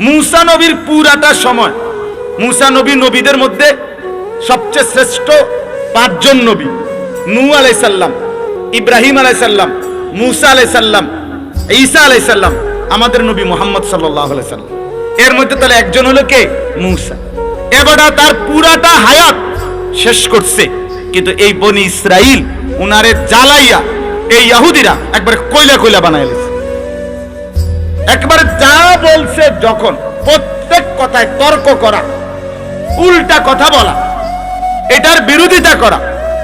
মুসা নবীর পুরাটা সময়, মুসা নবী নবীদের মধ্যে সবচেয়ে শ্রেষ্ঠ 5 জন নবী, নূহ আলাইহিস সালাম, ইব্রাহিম আলাইহিস সালাম, মুসা আলাইহিস সালাম, ঈসা আলাইহিস সালাম, আমাদের নবী মুহাম্মদ সাল্লাল্লাহু আলাইহি সাল্লাম। এর মধ্যে তাহলে একজন হলো কে? মুসা। এবারে তার পুরাটা হায়াত শেষ করছে, কিন্তু এই বনি ইসরাইল উনারে জ্বালাইয়া এই ইহুদিরা একবারে কয়লা কয়লা বানায় দিয়েছে। একবারে যা বলছে, যখন প্রত্যেক কথায় তর্ক করা, উল্টা কথা বলা, এটার বিরোধিতা করা,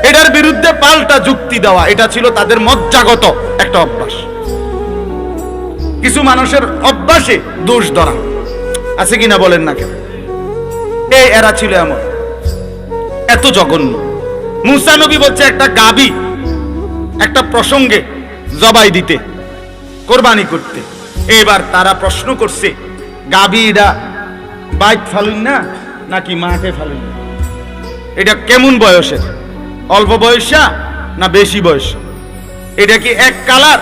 এটার বিরুদ্ধে পাল্টা যুক্তি দেওয়া, এটা ছিল তাদের মজ্জাগত একটা অভ্যাস। কিছু মানুষের অভ্যাসে দোষ ধরা আছে কিনা বলেন না কেন? এই এরা ছিল এমন, এত জঘন্য। মুসা নবী বলছে একটা গাবি একটা প্রসঙ্গে জবাই দিতে, কোরবানি করতে। এবার তারা প্রশ্ন করছে, গাবিটা বাইক ফালুন না নাকি মাঠে ফালুন? এটা কেমন বয়সের? অল্প বয়সা না বেশি বয়স? এটা কি এক কালার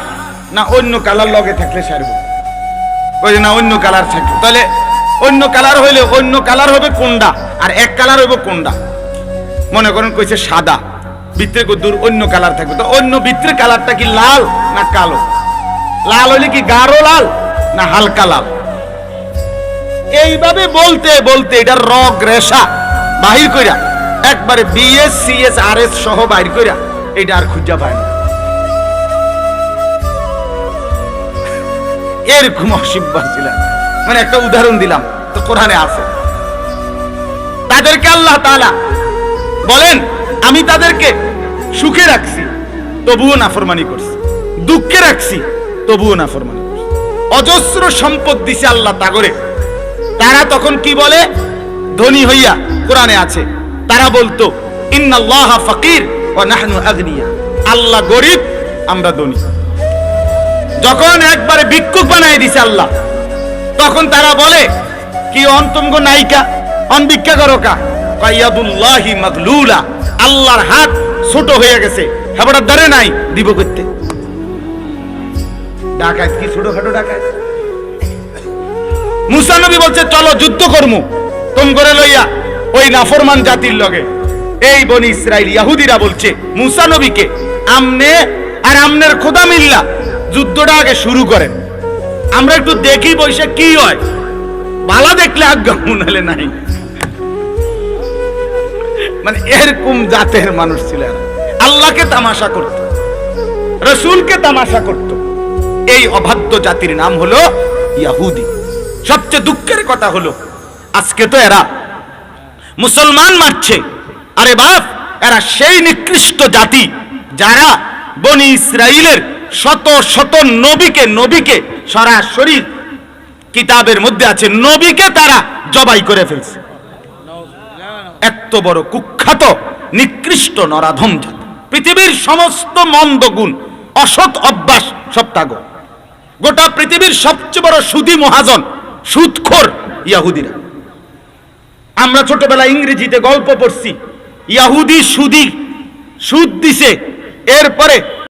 না অন্য কালার লগে থাকলে সারব? ওই না অন্য কালার থাকবে, তাহলে অন্য কালার হইলে অন্য কালার হবে কোনটা আর এক কালার হইব কোনটা? মনে করেন কইছে সাদা, ভিতরে দূর অন্য কালার থাকবে, তো অন্য ভিতরের কালারটা কি লাল না কালো? লাল হইলে কি গাঢ় লাল না হালকা লাল? এইভাবে বলতে বলতে এটার রগ রেশা বাহির কইরা একবারে বিএস সিএস আরএস সহ বাহির কইরা এটা আর খুঁজা পায় না। এরকম অসিব্বার ছিলেন। মানে একটা উদাহরণ দিলাম, তো কোরআনে আছে। তাদেরকে আল্লাহ তাআলা বলেন, আমি তাদেরকে সুখে রাখছি তবুও নাফরমানি করছে, দুঃখে রাখছি তবুও নাফরমানি করছে, অজস্র সম্পদ দিছে আল্লাহ তাগরে। তারা তখন কি বলে? ধনী হইয়া, কোরআনে আছে, তারা বলতো ইন্নাল্লাহা ফাকির ওয়া নাহনু আগনিয়া, আল্লাহ গরিব আমরা ধনী। যখন একবারে ভিক্ষুক বানাই দিছে আল্লাহ, তখন তারা বলে কি অন্তঙ্গ নায়িকা অন ভিক্ষা করো কা? কাইয়াদুল্লাহি মাগলুলা, আল্লাহর হাত ছোট হয়ে গেছে, হেবড়ার ধরে নাই দিব করতে। ডাকাত কি ছোটখাটো ডাকাত? মুসা নবী বলছে চলো যুদ্ধ করমু তুম করে লইয়া ওই নাফরমান জাতির লগে। এই বনি ইসরাইল ইহুদিরা বলছে মুসা নবীকে, আমনে আর আমনের খোদা মিল্লা যুদ্ধটা আগে শুরু করেন, আমরা একটু দেখি বসে কি হয়, ভালো দেখলে আজ্ঞা মনে নাই। মানে এরকম জাতের মানুষ ছিল। আল্লাহকে তামাশা করত, রসুলকে তামাশা করত। এই অবাধ্য জাতির নাম হলো ইহুদি। সবচেয়ে দুঃখের কথা হলো আজকে তো এরা মুসলমান মারছে। আরে বাপ, এরা সেই নিকৃষ্ট জাতি যারা বনি ইসরাইলের শত শত নবীকে সরাসরি কিতাবের মধ্যে আছে, নবীকে তারা জবাই করে ফেলছে। এত বড় কুখ্যাত নিকৃষ্ট নরাধম জাতি। পৃথিবীর সমস্ত মন্দ গুণ, অসৎ অভ্যাস সব তাগো। গোটা পৃথিবীর সবচেয়ে বড় সুদী মহাজন, সুদখোর ইহুদিরা। আমরা ছোটবেলা ইংরেজিতে গল্প পড়ছি, ইহুদি সুদ দিছে, এরপরে